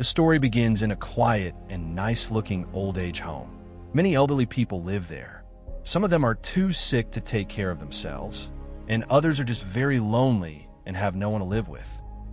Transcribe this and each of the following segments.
The story begins in a quiet and nice-looking old-age home. Many elderly people live there. Some of them are too sick to take care of themselves, and others are just very lonely and have no one to live with.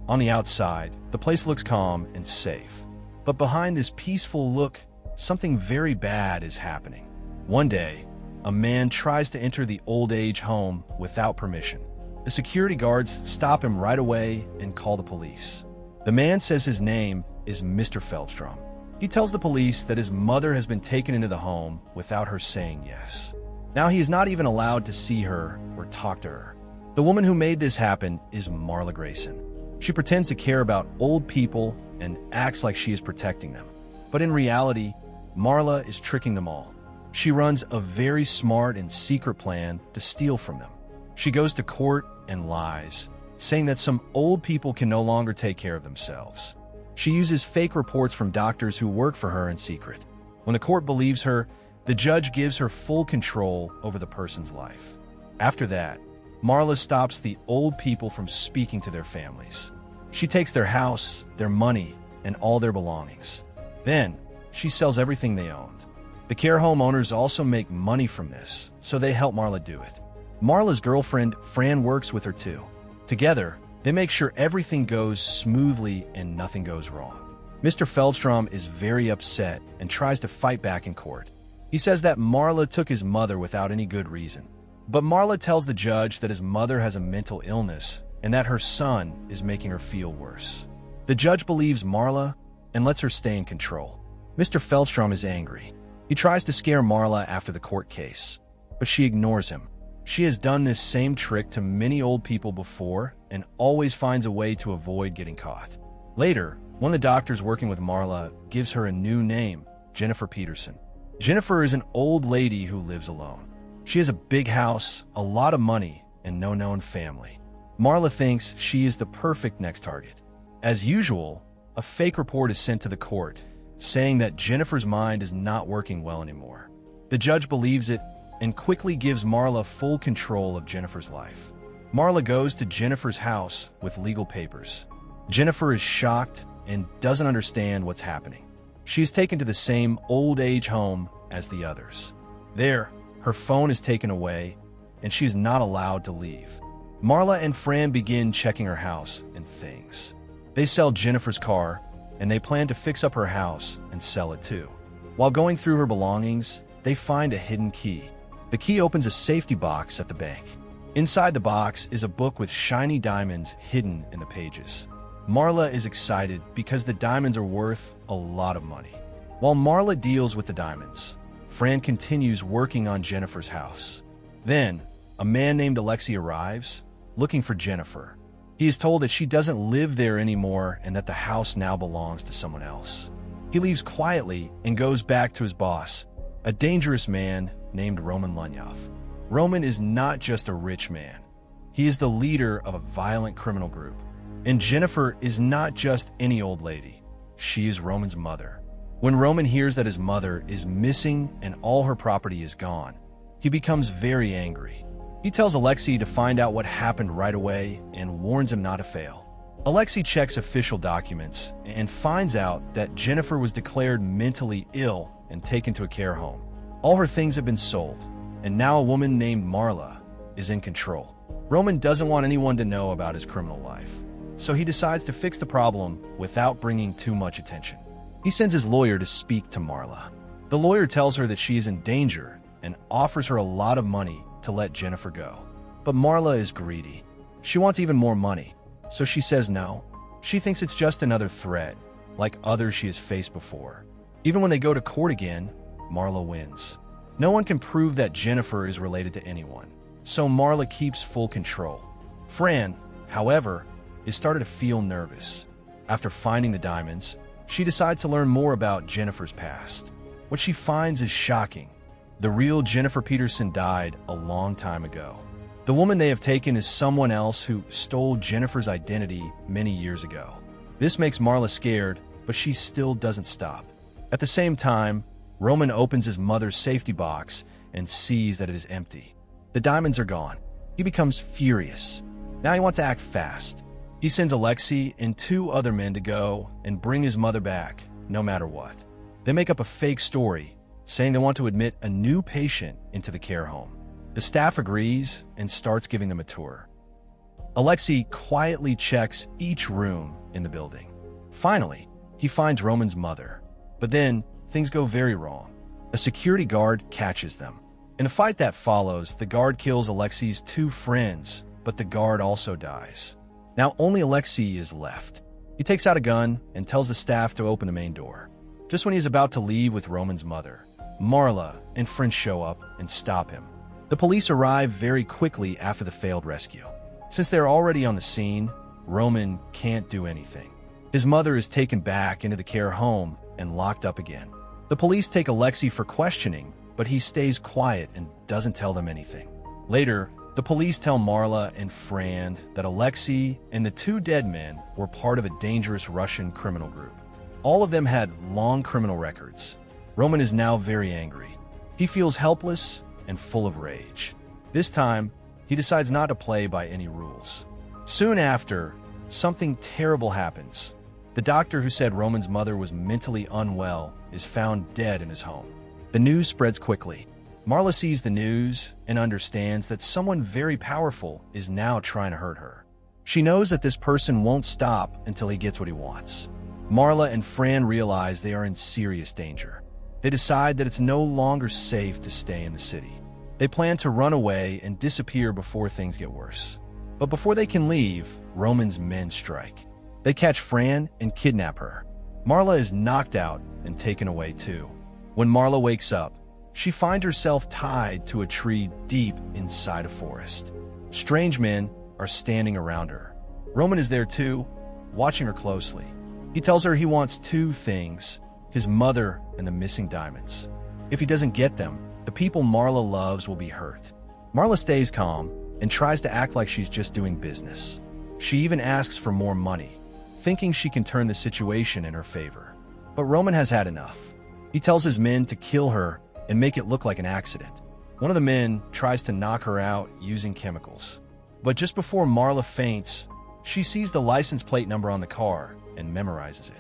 On the outside, the place looks calm and safe. But behind this peaceful look, something very bad is happening. One day, a man tries to enter the old-age home without permission. The security guards stop him right away and call the police. The man says his name is Mr. Feldstrom. He tells the police that his mother has been taken into the home without her saying yes. Now he is not even allowed to see her or talk to her. The woman who made this happen is Marla Grayson. She pretends to care about old people and acts like she is protecting them. But in reality, Marla is tricking them all. She runs a very smart and secret plan to steal from them. She goes to court and lies, saying that some old people can no longer take care of themselves. She uses fake reports from doctors who work for her in secret. When the court believes her, the judge gives her full control over the person's life. After that, Marla stops the old people from speaking to their families. She takes their house, their money, and all their belongings. Then, she sells everything they owned. The care home owners also make money from this, so they help Marla do it. Marla's girlfriend, Fran, works with her too. Together, they make sure everything goes smoothly and nothing goes wrong. Mr. Feldstrom is very upset and tries to fight back in court. He says that Marla took his mother without any good reason. But Marla tells the judge that his mother has a mental illness and that her son is making her feel worse. The judge believes Marla and lets her stay in control. Mr. Feldstrom is angry. He tries to scare Marla after the court case, but she ignores him. She has done this same trick to many old people before and always finds a way to avoid getting caught. Later, one of the doctors working with Marla gives her a new name, Jennifer Peterson. Jennifer is an old lady who lives alone. She has a big house, a lot of money, and no known family. Marla thinks she is the perfect next target. As usual, a fake report is sent to the court, saying that Jennifer's mind is not working well anymore. The judge believes it and quickly gives Marla full control of Jennifer's life. Marla goes to Jennifer's house with legal papers. Jennifer is shocked and doesn't understand what's happening. She is taken to the same old-age home as the others. There, her phone is taken away, and she is not allowed to leave. Marla and Fran begin checking her house and things. They sell Jennifer's car, and they plan to fix up her house and sell it too. While going through her belongings, they find a hidden key. The key opens a safety box at the bank. Inside the box is a book with shiny diamonds hidden in the pages. Marla is excited because the diamonds are worth a lot of money. While Marla deals with the diamonds, Fran continues working on Jennifer's house. Then, a man named Alexei arrives, looking for Jennifer. He is told that she doesn't live there anymore and that the house now belongs to someone else. He leaves quietly and goes back to his boss, a dangerous man named Roman Lunyov. Roman is not just a rich man. He is the leader of a violent criminal group. And Jennifer is not just any old lady. She is Roman's mother. When Roman hears that his mother is missing and all her property is gone, he becomes very angry. He tells Alexei to find out what happened right away and warns him not to fail. Alexei checks official documents and finds out that Jennifer was declared mentally ill and taken to a care home. All her things have been sold, and now a woman named Marla is in control. Roman doesn't want anyone to know about his criminal life, so he decides to fix the problem without bringing too much attention. He sends his lawyer to speak to Marla. The lawyer tells her that she is in danger and offers her a lot of money to let Jennifer go. But Marla is greedy. She wants even more money, so she says no. She thinks it's just another threat, like others she has faced before. Even when they go to court again, Marla wins. No one can prove that Jennifer is related to anyone, so Marla keeps full control. Fran, however, is starting to feel nervous. After finding the diamonds, she decides to learn more about Jennifer's past. What she finds is shocking. The real Jennifer Peterson died a long time ago. The woman they have taken is someone else who stole Jennifer's identity many years ago. This makes Marla scared, but she still doesn't stop. At the same time, Roman opens his mother's safety box and sees that it is empty. The diamonds are gone. He becomes furious. Now he wants to act fast. He sends Alexei and 2 other men to go and bring his mother back, no matter what. They make up a fake story, saying they want to admit a new patient into the care home. The staff agrees and starts giving them a tour. Alexei quietly checks each room in the building. Finally, he finds Roman's mother. But then, things go very wrong. A security guard catches them. In a fight that follows, the guard kills Alexei's 2 friends, but the guard also dies. Now only Alexei is left. He takes out a gun and tells the staff to open the main door. Just when he's about to leave with Roman's mother, Marla and friends show up and stop him. The police arrive very quickly after the failed rescue. Since they're already on the scene, Roman can't do anything. His mother is taken back into the care home and locked up again. The police take Alexei for questioning, but he stays quiet and doesn't tell them anything. Later, the police tell Marla and Fran that Alexei and the 2 dead men were part of a dangerous Russian criminal group. All of them had long criminal records. Roman is now very angry. He feels helpless and full of rage. This time, he decides not to play by any rules. Soon after, something terrible happens. The doctor who said Roman's mother was mentally unwell is found dead in his home. The news spreads quickly. Marla sees the news and understands that someone very powerful is now trying to hurt her. She knows that this person won't stop until he gets what he wants. Marla and Fran realize they are in serious danger. They decide that it's no longer safe to stay in the city. They plan to run away and disappear before things get worse. But before they can leave, Roman's men strike. They catch Fran and kidnap her. Marla is knocked out and taken away too. When Marla wakes up, she finds herself tied to a tree deep inside a forest. Strange men are standing around her. Roman is there too, watching her closely. He tells her he wants 2 things, his mother and the missing diamonds. If he doesn't get them, the people Marla loves will be hurt. Marla stays calm and tries to act like she's just doing business. She even asks for more money, thinking she can turn the situation in her favor. But Roman has had enough. He tells his men to kill her and make it look like an accident. One of the men tries to knock her out using chemicals. But just before Marla faints, she sees the license plate number on the car and memorizes it.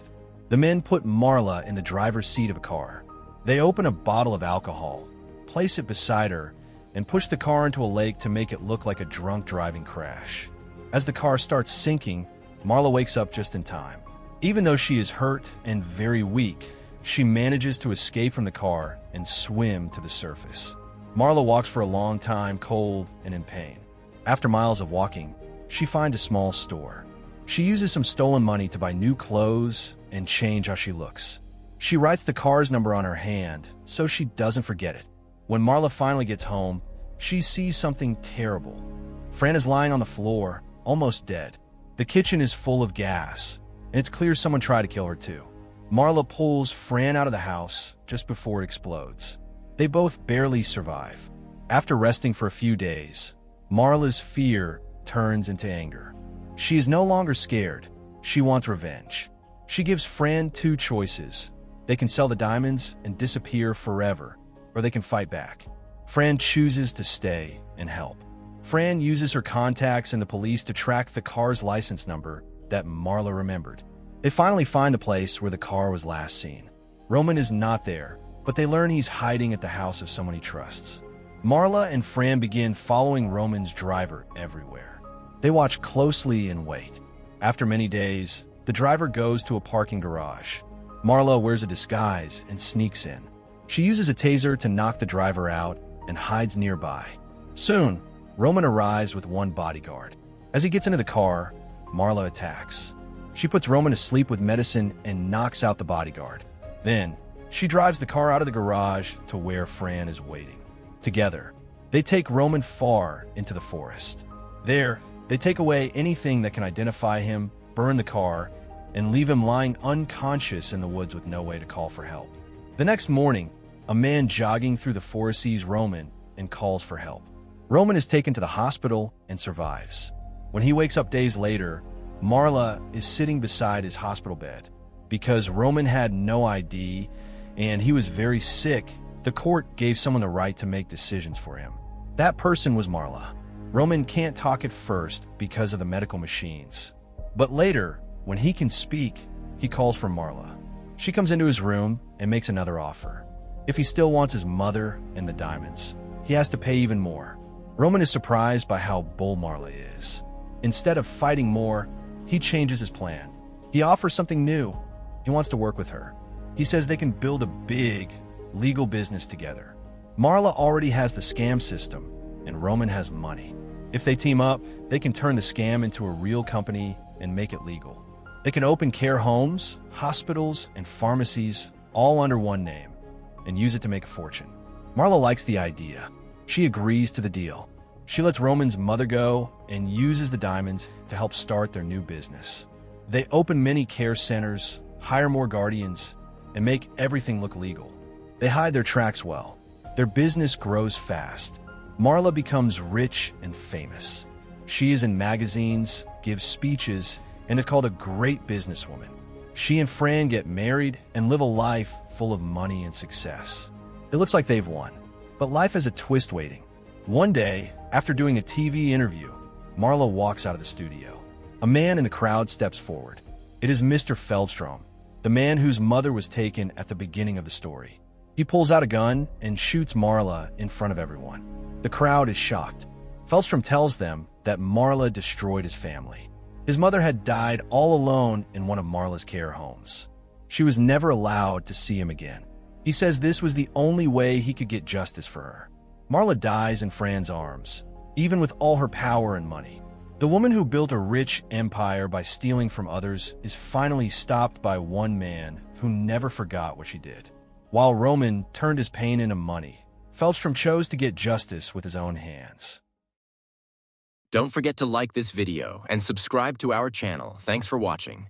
The men put Marla in the driver's seat of a car. They open a bottle of alcohol, place it beside her, and push the car into a lake to make it look like a drunk driving crash. As the car starts sinking, Marla wakes up just in time. Even though she is hurt and very weak, she manages to escape from the car and swim to the surface. Marla walks for a long time, cold and in pain. After miles of walking, she finds a small store. She uses some stolen money to buy new clothes and change how she looks. She writes the car's number on her hand so she doesn't forget it. When Marla finally gets home, she sees something terrible. Fran is lying on the floor, almost dead. The kitchen is full of gas, and it's clear someone tried to kill her too. Marla pulls Fran out of the house just before it explodes. They both barely survive. After resting for a few days, Marla's fear turns into anger. She is no longer scared. She wants revenge. She gives Fran 2 choices. They can sell the diamonds and disappear forever, or they can fight back. Fran chooses to stay and help. Fran uses her contacts in the police to track the car's license number that Marla remembered. They finally find the place where the car was last seen. Roman is not there, but they learn he's hiding at the house of someone he trusts. Marla and Fran begin following Roman's driver everywhere. They watch closely and wait. After many days, the driver goes to a parking garage. Marla wears a disguise and sneaks in. She uses a taser to knock the driver out and hides nearby. Soon, Roman arrives with 1 bodyguard. As he gets into the car, Marla attacks. She puts Roman to sleep with medicine and knocks out the bodyguard. Then, she drives the car out of the garage to where Fran is waiting. Together, they take Roman far into the forest. There, they take away anything that can identify him, burn the car, and leave him lying unconscious in the woods with no way to call for help. The next morning, a man jogging through the forest sees Roman and calls for help. Roman is taken to the hospital and survives. When he wakes up days later, Marla is sitting beside his hospital bed. Because Roman had no ID and he was very sick, the court gave someone the right to make decisions for him. That person was Marla. Roman can't talk at first because of the medical machines. But later, when he can speak, he calls for Marla. She comes into his room and makes another offer. If he still wants his mother and the diamonds, he has to pay even more. Roman is surprised by how bold Marla is. Instead of fighting more, he changes his plan. He offers something new. He wants to work with her. He says they can build a big, legal business together. Marla already has the scam system, and Roman has money. If they team up, they can turn the scam into a real company and make it legal. They can open care homes, hospitals, and pharmacies all under one name and use it to make a fortune. Marla likes the idea. She agrees to the deal. She lets Roman's mother go and uses the diamonds to help start their new business. They open many care centers, hire more guardians, and make everything look legal. They hide their tracks well. Their business grows fast. Marla becomes rich and famous. She is in magazines, gives speeches, and is called a great businesswoman. She and Fran get married and live a life full of money and success. It looks like they've won, but life has a twist waiting. One day, after doing a TV interview, Marla walks out of the studio. A man in the crowd steps forward. It is Mr. Feldstrom, the man whose mother was taken at the beginning of the story. He pulls out a gun and shoots Marla in front of everyone. The crowd is shocked. Feldstrom tells them that Marla destroyed his family. His mother had died all alone in one of Marla's care homes. She was never allowed to see him again. He says this was the only way he could get justice for her. Marla dies in Fran's arms, even with all her power and money. The woman who built a rich empire by stealing from others is finally stopped by one man who never forgot what she did. While Roman turned his pain into money, Feldstrom chose to get justice with his own hands. Don't forget to like this video and subscribe to our channel. Thanks for watching.